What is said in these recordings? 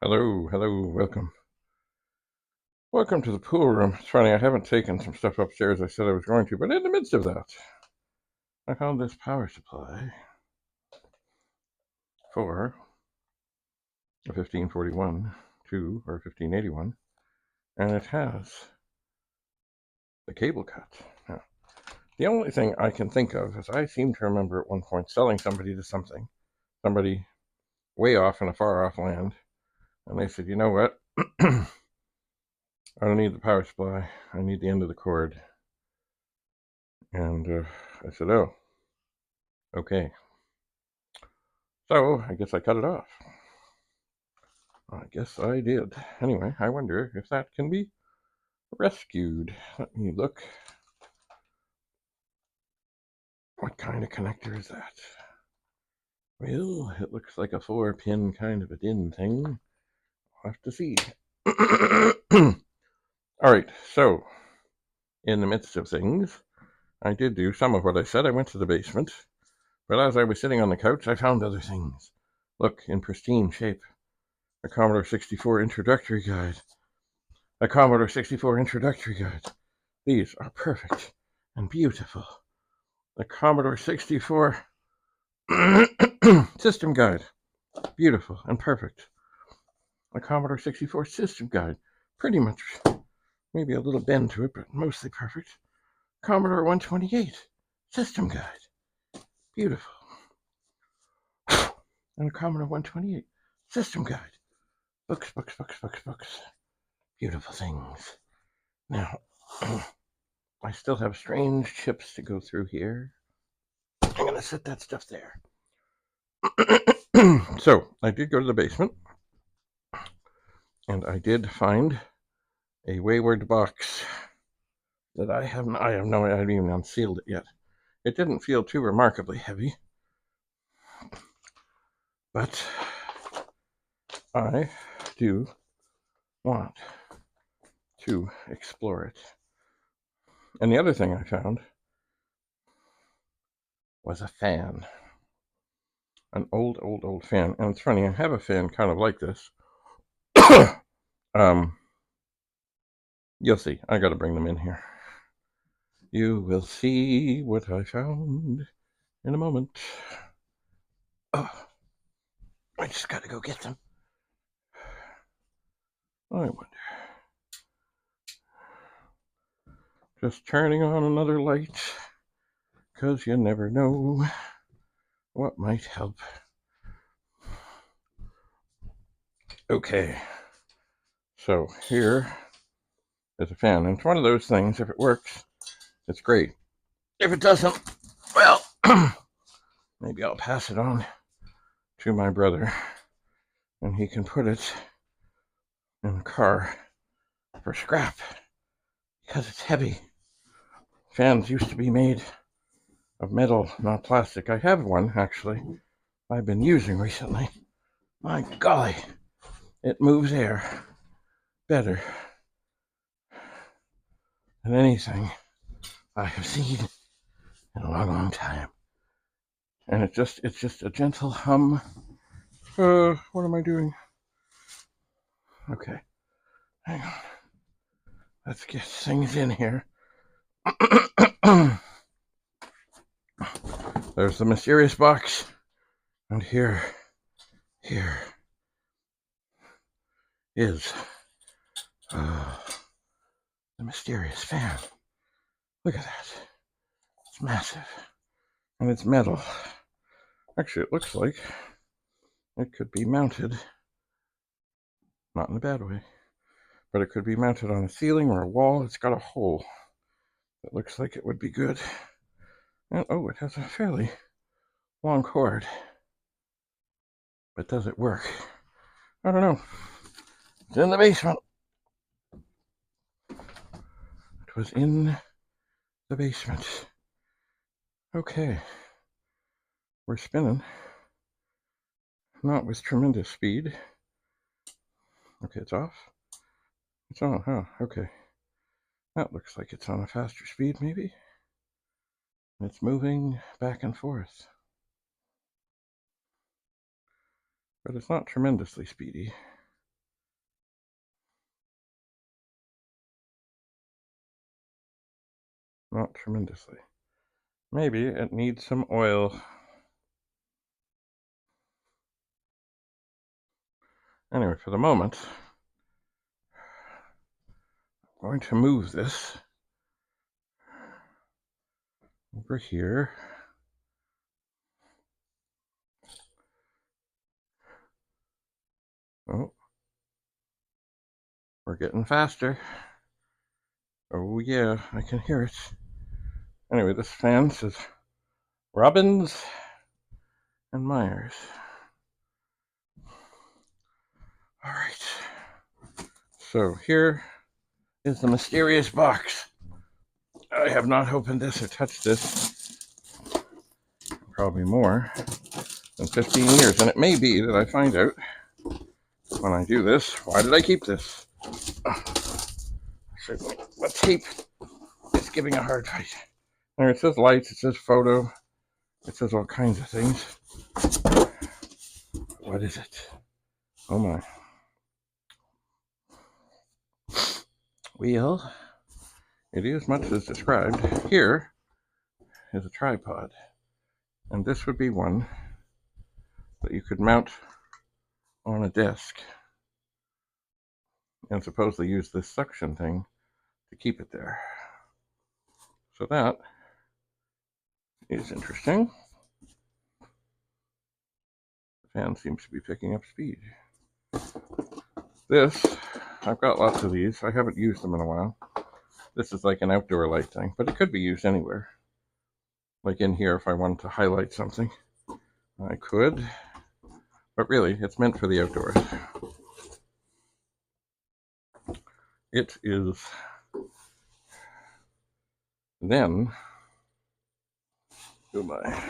Hello, hello, welcome. Welcome to the pool room. It's funny, I haven't taken some stuff upstairs I said I was going to, but in the midst of that, I found this power supply for a 1541 2 or 1581, and it has the cable cut. Now, the only thing I can think of is I seem to remember at one point selling somebody to somebody way off in a far off land, and they said, you know what? I don't need the power supply, I need the end of the cord. And I said, oh, okay. So I guess I cut it off. I guess I did. Anyway, I wonder if that can be rescued. Let me look. What kind of connector is that? Well, it looks like a 4-pin kind of a DIN thing. I'll have to see. All right, so in the midst of things, I did do some of what I said. I went to the basement, but as I was sitting on the couch, I found other things. Look, in pristine shape. A Commodore 64 introductory guide. A Commodore 64 introductory guide. These are perfect and beautiful. The Commodore 64 system guide. Beautiful and perfect. The Commodore 64 system guide. Pretty much, maybe a little bend to it, but mostly perfect. Commodore 128 system guide. Beautiful. And a Commodore 128 system guide. Books, books, books, books, books. Beautiful things. Now, I still have strange chips to go through here. I'm going to set that stuff there. So, I did go to the basement, and I did find a wayward box that I haven't even unsealed it yet. It didn't feel too remarkably heavy, but I do want to explore it. And the other thing I found was a fan. An old fan. And it's funny, I have a fan kind of like this. You'll see. I gotta bring them in here. You will see what I found in a moment. Oh, I just gotta go get them. I wonder. Just turning on another light, because you never know what might help. Okay, so here is a fan. And it's one of those things, if it works, it's great. If it doesn't, well, maybe I'll pass it on to my brother, and he can put it in the car for scrap, because it's heavy. Fans used to be made of metal, not plastic. I have one, actually, I've been using recently. My golly, it moves air better than anything I have seen in a long time. And it's just a gentle hum. What am I doing? Okay, hang on. Let's get things in here. There's the mysterious box, and here is the mysterious fan. Look at that. It's massive, and it's metal. Actually, it looks like it could be mounted, not in a bad way, but it could be mounted on a ceiling or a wall. It's got a hole that looks like it would be good. And oh, it has a fairly long cord. But does it work? I don't know. It's in the basement. It was in the basement. Okay. We're spinning. Not with tremendous speed. Okay, it's off. It's on, huh? Okay. That looks like it's on a faster speed, maybe. It's moving back and forth. But it's not tremendously speedy. Not tremendously. Maybe it needs some oil. Anyway, for the moment, I'm going to move this over here. Oh, we're getting faster. Oh yeah, I can hear it. Anyway, this fan says Robbins and Myers. All right. So here is the mysterious box. I have not opened this or touched this probably more than 15 years. And it may be that I find out when I do this, why did I keep this? Certainly, the tape is giving a hard fight. There, it says lights, it says photo, it says all kinds of things. What is it? Oh my. Well, it is much as described. Here is a tripod, and this would be one that you could mount on a desk and supposedly use this suction thing to keep it there. So that is interesting. The fan seems to be picking up speed. This, I've got lots of these. I haven't used them in a while. This is like an outdoor light thing, but it could be used anywhere. Like in here, if I wanted to highlight something, I could. But really, it's meant for the outdoors. It is then, oh my,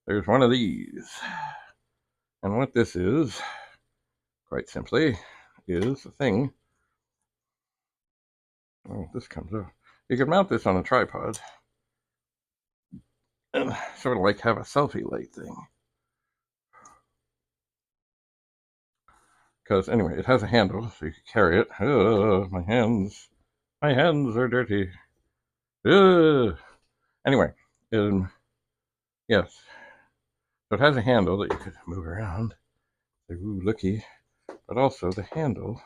there's one of these. And what this is, quite simply, is a thing. Oh, this comes off. You can mount this on a tripod and sort of like have a selfie light thing. Because anyway, it has a handle, so you can carry it. Oh, my hands are dirty. Anyway, yes. So it has a handle that you could move around. Ooh, looky. But also the handle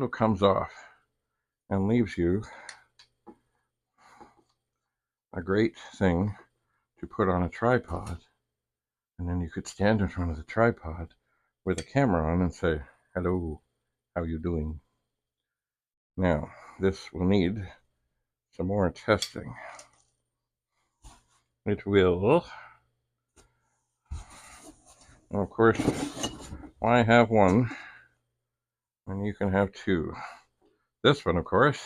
comes off and leaves you a great thing to put on a tripod. And then you could stand in front of the tripod with a camera on and say, hello, how you doing? Now, this will need some more testing. It will. And of course, why have one when you can have two? This one, of course,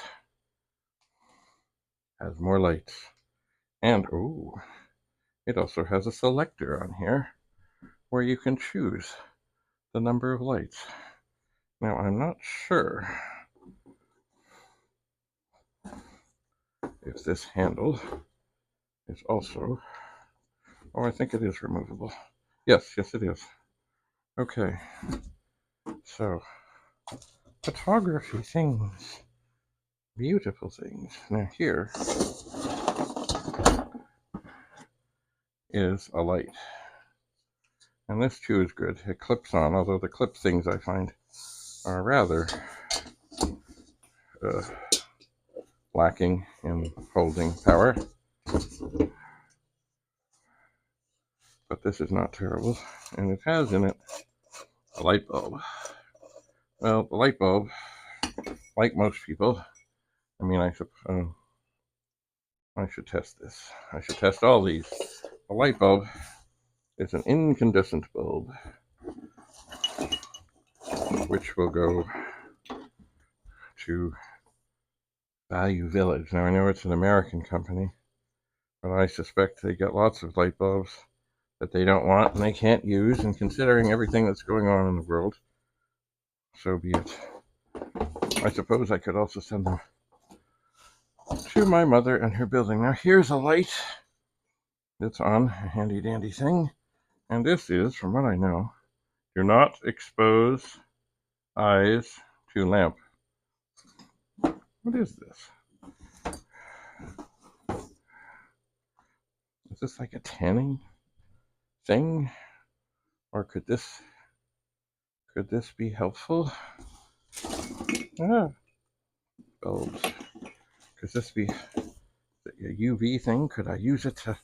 has more lights. And, oh, it also has a selector on here where you can choose the number of lights. Now, I'm not sure if this handle is also, oh, I think it is removable. Yes, it is. Okay, so photography things, beautiful things. Now here is a light, and this too is good. It clips on, although the clip things I find are rather lacking in holding power. But this is not terrible, and it has in it a light bulb. Well, the light bulb, like most people, I mean, I should test this. I should test all these. The light bulb is an incandescent bulb, which will go to Value Village. Now, I know it's an American company, but I suspect they get lots of light bulbs that they don't want and they can't use, and considering everything that's going on in the world, so be it. I suppose I could also send them to my mother and her building. Now, here's a light that's on, a handy dandy thing, and this is, from what I know, do not expose eyes to lamp. What is this? Is this like a tanning thing? Or could this be helpful? Ah, bulbs. Could this be a UV thing? Could I use it to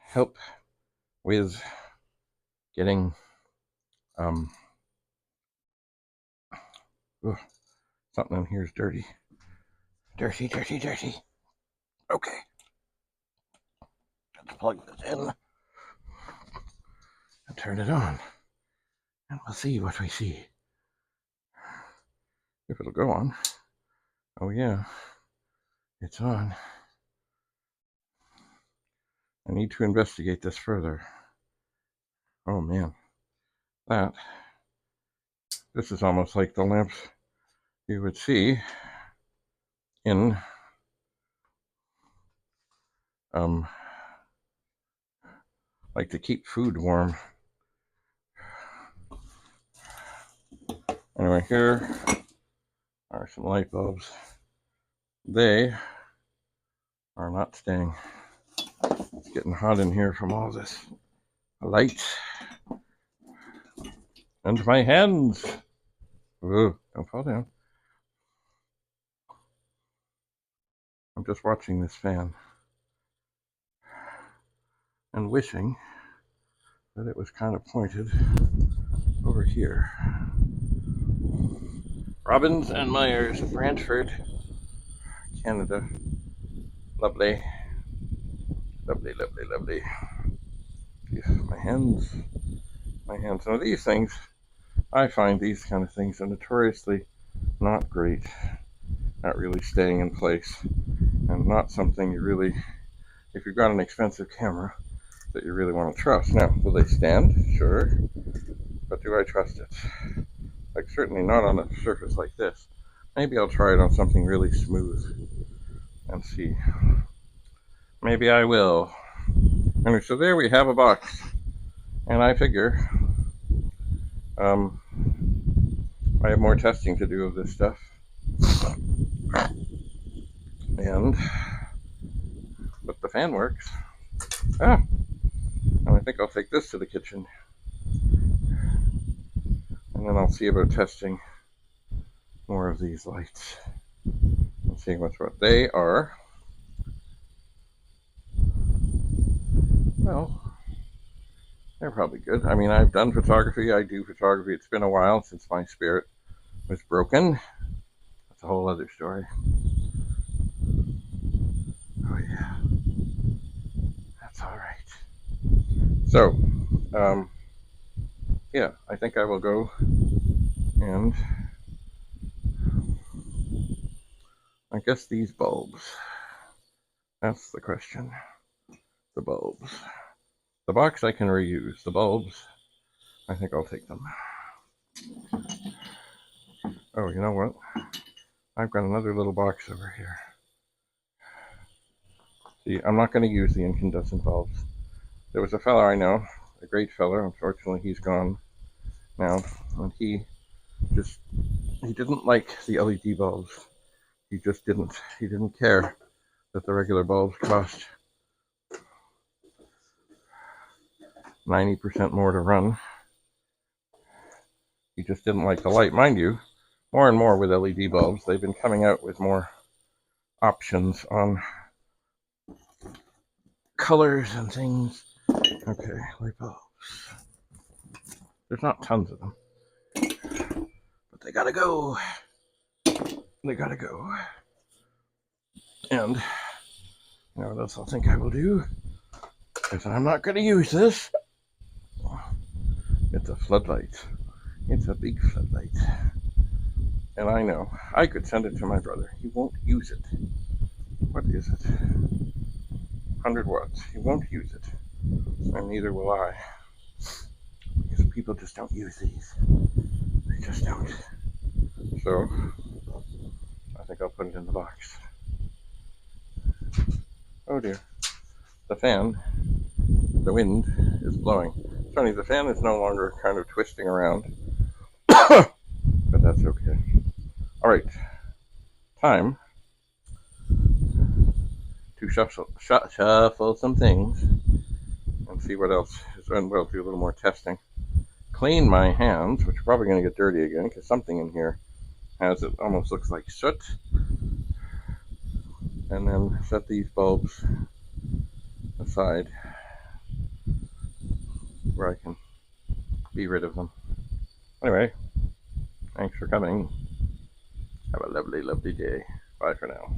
help with getting ugh, something in here is dirty. Dirty. Okay. Let's plug this in and turn it on. And we'll see what we see. If it'll go on. Oh yeah, it's on. I need to investigate this further. Oh man, this is almost like the lamps you would see in like to keep food warm. Anyway, here are some light bulbs. They are not staying. It's getting hot in here from all this light. And my hands. Ooh, don't fall down. I'm just watching this fan and wishing that it was kind of pointed over here. Robbins and Myers, Brantford, Canada. Lovely. Yeah, my hands. Now these things, I find these kind of things are notoriously not great, not really staying in place, and not something you really, if you've got an expensive camera, that you really want to trust. Now, will they stand? Sure. But do I trust it? Like, certainly not on a surface like this. Maybe I'll try it on something really smooth and see. Maybe I will. Anyway, so there we have a box. And I figure I have more testing to do of this stuff. But the fan works. And I think I'll take this to the kitchen. And then I'll see about testing more of these lights. And seeing what's what. They are, well, they're probably good. I mean, I've done photography. I do photography. It's been a while since my Spirit was broken. That's a whole other story. Oh, yeah. That's all right. So, yeah, I think I will go and I guess these bulbs. That's the question. The bulbs. The box I can reuse. The bulbs, I think I'll take them. Oh, you know what? I've got another little box over here. See, I'm not going to use the incandescent bulbs. There was a fellow I know, a great fellow. Unfortunately, he's gone now. And he didn't like the LED bulbs. He just didn't. He didn't care that the regular bulbs cost 90% more to run. He just didn't like the light. Mind you, more and more with LED bulbs, they've been coming out with more options on colors and things. Okay, light bulbs. There's not tons of them, but they gotta go. They gotta go. And you know what else I think I will do? Because I'm not gonna use this. It's a floodlight. It's a big floodlight. And I know I could send it to my brother. He won't use it. What is it? 100 watts. He won't use it. And neither will I. Because people just don't use these. They just don't. So, I think I'll put it in the box. Oh dear. The fan, the wind is blowing. It's funny, the fan is no longer kind of twisting around. But that's okay. Alright. time to shuffle some things and see what else is, and we'll do a little more testing. Clean my hands, which are probably going to get dirty again because something in here has, it almost looks like soot. And then set these bulbs aside where I can be rid of them. Anyway, thanks for coming. Have a lovely, lovely day. Bye for now.